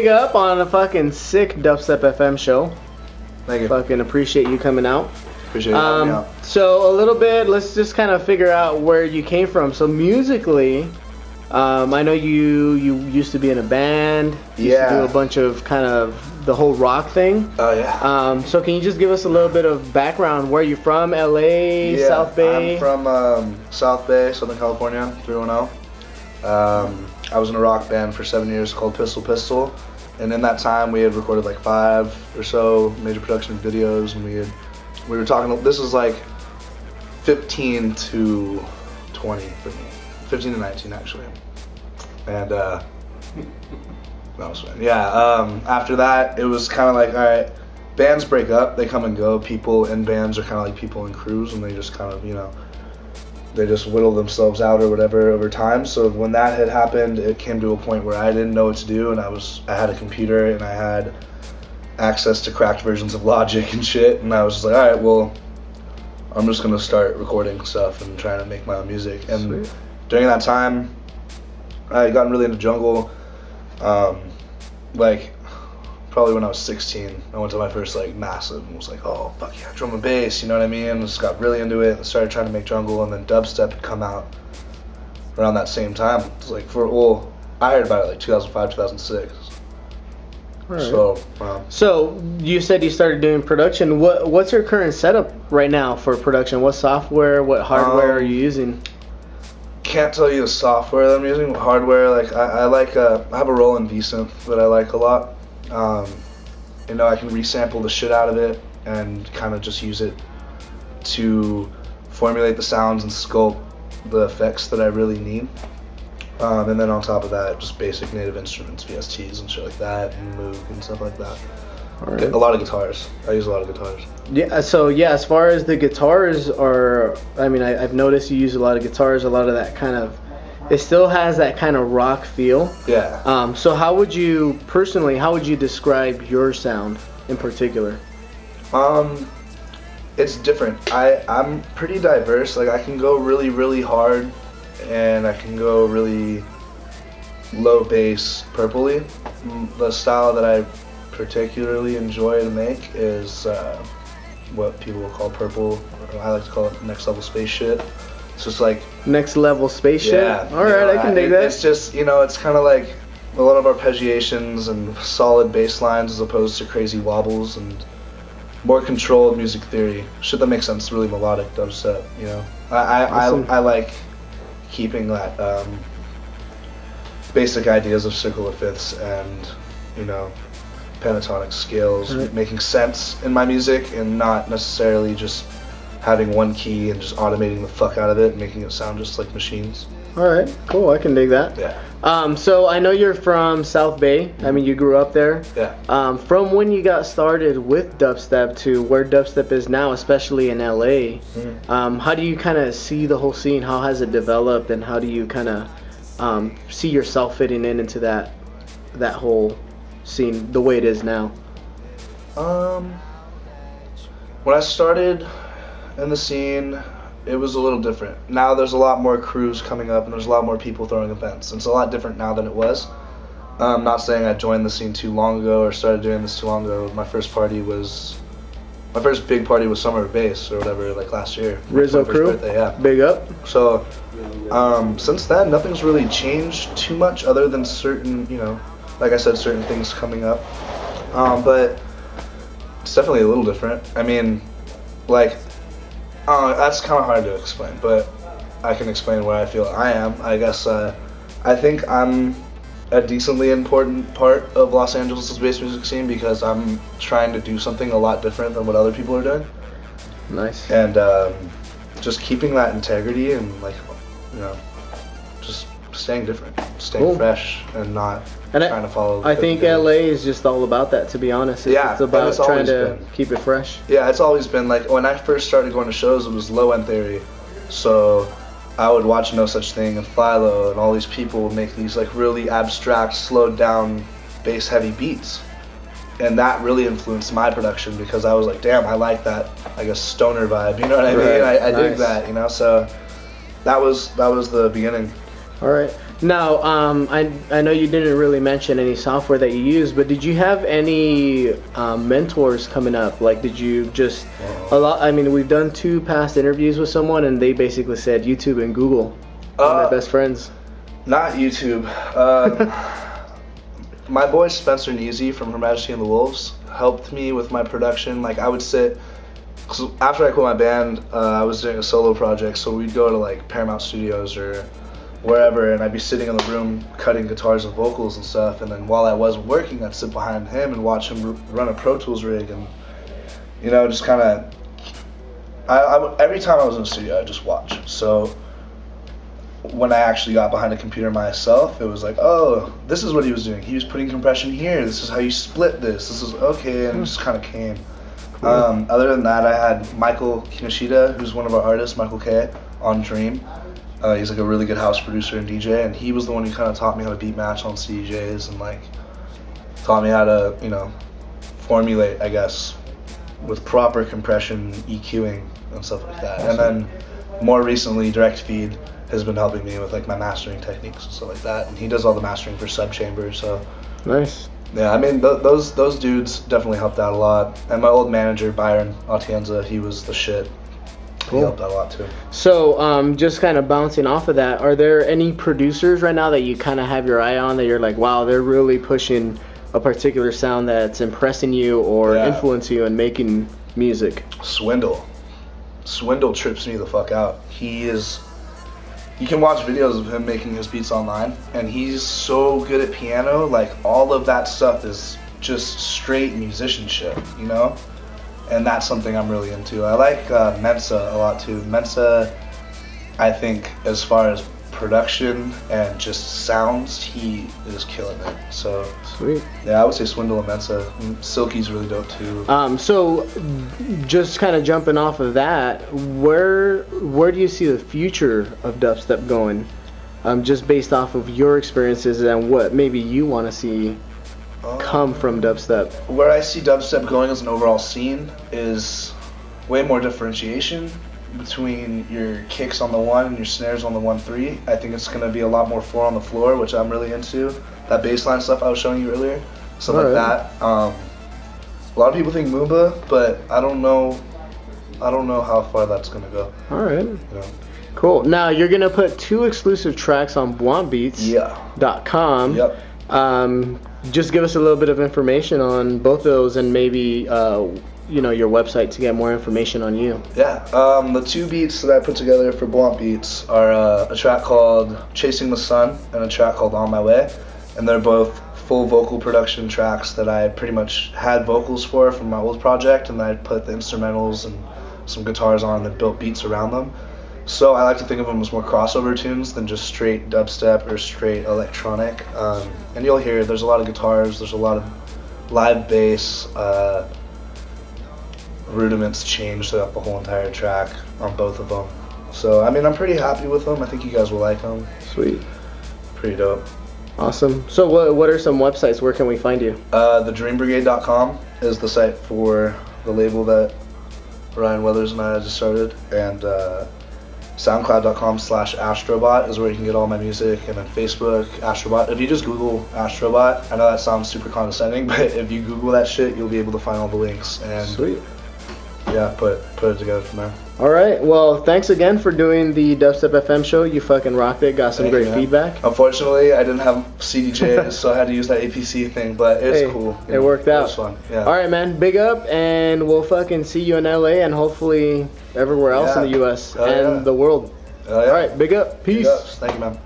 up on a fucking sick Dubstep FM show. Thank you. Fucking appreciate you coming out. Appreciate you having me out. So a little bit, let's just kind of figure out where you came from. So musically, I know you used to be in a band. You used to do a bunch of kind of the whole rock thing. Oh yeah. So can you just give us a little bit of background? Where you from? LA, South Bay? I'm from South Bay, Southern California, 310. I was in a rock band for 7 years called Pistol Pistol, and in that time we had recorded like 5 or so major production videos, and we were talking. This was like 15 to 20 for me, 15 to 19 actually, and that was fun. Yeah. After that, it was kind of like, all right, bands break up, they come and go. People in bands are kind of like people in crews, and they just kind of, you know, they just whittle themselves out or whatever over time. So when that had happened, it came to a point where I didn't know what to do, and I had a computer and I had access to cracked versions of Logic and shit, and I was just like, all right, well, I'm just gonna start recording stuff and trying to make my own music. And Sweet. During that time, I had gotten really into jungle. Like probably when I was 16, I went to my first like massive and was like, oh fuck yeah, drum and bass, you know what I mean? And just got really into it and started trying to make jungle, and then dubstep had come out around that same time. It was like I heard about it like 2005, 2006. Right. So you said you started doing production. What's your current setup right now for production? What software, what hardware are you using? Can't tell you the software that I'm using. Hardware, like I have a Roland V-Synth that I like a lot. You know, I can resample the shit out of it and kind of just use it to formulate the sounds and sculpt the effects that I really need. And then on top of that, just basic native instruments, VSTs and shit like that, and Moog and stuff like that. All right. A lot of guitars. I use a lot of guitars. Yeah, so yeah, as far as the guitars are, I mean, I've noticed you use a lot of guitars, a lot of that kind of, it still has that kind of rock feel. Yeah. So how would you describe your sound in particular? It's different. I'm pretty diverse. Like I can go really, really hard, and I can go really low bass purpley. The style that I particularly enjoy to make is what people will call purple, or I like to call it next level space shit. It's just like next level space shit. Yeah. All right, I can dig that. It's just, you know, it's kind of like a lot of arpeggiations and solid bass lines as opposed to crazy wobbles, and more controlled music theory. Shit that makes sense, really melodic dubstep, you know. I like keeping that basic ideas of circle of fifths and, you know, pentatonic scales, making sense in my music, and not necessarily just having one key and just automating the fuck out of it and making it sound just like machines. Alright, cool, I can dig that. Yeah. So I know you're from South Bay. I mean, you grew up there. Yeah. From when you got started with dubstep to where dubstep is now, especially in LA, how do you kind of see the whole scene? How has it developed, and how do you kind of see yourself fitting into that whole scene the way it is now? When I started in the scene, it was a little different. Now there's a lot more crews coming up, and there's a lot more people throwing events. It's a lot different now than it was. I'm not saying I joined the scene too long ago or started doing this too long ago. My first big party was Summer of Bass or whatever, like last year. Rizzo crew? Birthday, yeah. Big up. So, since then, nothing's really changed too much other than certain, you know, like I said, certain things coming up. But it's definitely a little different. I mean, like, that's kind of hard to explain, but I can explain where I feel I am. I guess I think I'm a decently important part of Los Angeles' bass music scene because I'm trying to do something a lot different than what other people are doing. Nice. And just keeping that integrity and, like, you know, just staying different, staying fresh, and not trying to follow. I think LA is just all about that, to be honest. It's about trying to keep it fresh. Yeah, it's always been like, when I first started going to shows, it was low end theory. So I would watch No Such Thing and Philo, and all these people would make these like really abstract, slowed down, bass heavy beats. And that really influenced my production because I was like, damn, I like that, I guess, stoner vibe, you know what I mean? I dig that, you know? So that was the beginning. All right. Now, I know you didn't really mention any software that you use, but did you have any mentors coming up? Like, did you just I mean, we've done 2 past interviews with someone, and they basically said YouTube and Google are my best friends. Not YouTube. My boy Spencer Neasy from Her Majesty and the Wolves helped me with my production. Like, I would sit. So after I quit my band, I was doing a solo project, so we'd go to like Paramount Studios or wherever, and I'd be sitting in the room cutting guitars and vocals and stuff, and then while I wasn't working, I'd sit behind him and watch him run a Pro Tools rig, and you know, just kind of every time I was in the studio, I'd just watch. So when I actually got behind a computer myself, it was like, oh, this is what he was doing. He was putting compression here. This is how you split this. This is okay, and it just kind of came. Cool. Other than that, I had Michael Kinoshita, who's one of our artists, Michael K, on D.R.E.A.M. He's like a really good house producer and DJ, and he was the one who kind of taught me how to beat match on CDJs and like taught me how to, you know, formulate, I guess, with proper compression, EQing and stuff like that. Awesome. And then more recently, Direct Feed has been helping me with like my mastering techniques and stuff like that, and he does all the mastering for Subchamber. So nice. Yeah, I mean those dudes definitely helped out a lot. And my old manager Byron Atienza, he was the shit. Cool. He helped out a lot too. So, just kind of bouncing off of that, are there any producers right now that you kind of have your eye on that you're like, wow, they're really pushing a particular sound that's impressing you or influencing you in making music? Swindle trips me the fuck out. You can watch videos of him making his beats online, and he's so good at piano. Like, all of that stuff is just straight musicianship, you know? And that's something I'm really into. I like Mensa a lot too. Mensa, I think, as far as production and just sounds, he is killing it. So sweet. Yeah, I would say Swindle and Mensa. Silky's really dope too. So just kind of jumping off of that, where do you see the future of dubstep going? Just based off of your experiences and what maybe you want to see come from dubstep. Where I see dubstep going as an overall scene is way more differentiation between your kicks on the 1 and your snares on the 1-3. I think it's going to be a lot more 4 on the floor, which I'm really into. That bassline stuff I was showing you earlier, stuff like that. A lot of people think Moomba, but I don't know how far that's going to go. All right. You know? Cool. Now you're going to put 2 exclusive tracks on BwompBeats.com. Yep. Just give us a little bit of information on both of those, and maybe you know, your website to get more information on you. Yeah, the 2 beats that I put together for Bwomp Beats are a track called Chasing the Sun and a track called On My Way, and they're both full vocal production tracks that I pretty much had vocals for from my old project, and I put the instrumentals and some guitars on and built beats around them. So I like to think of them as more crossover tunes than just straight dubstep or straight electronic. And you'll hear there's a lot of guitars, there's a lot of live bass, rudiments changed throughout the whole entire track on both of them. So I mean, I'm pretty happy with them. I think you guys will like them. Sweet. Pretty dope. Awesome. So what are some websites? Where can we find you? TheDreamBrigade.com is the site for the label that Ryan Weathers and I just started, and SoundCloud.com/Ashtrobot is where you can get all my music, and then Facebook, Ashtrobot. If you just Google Ashtrobot, I know that sounds super condescending, but if you Google that shit, you'll be able to find all the links. And sweet. Yeah, put it together from there. All right. Well, thanks again for doing the Dubstep FM show. You fucking rocked it. Got some great feedback. Unfortunately, I didn't have CDJs, so I had to use that APC thing, but it's cool. It worked out. It was fun. Yeah. All right, man. Big up, and we'll fucking see you in LA and hopefully everywhere else in the US and the world. Yeah. All right. Big up. Peace. Thank you, man.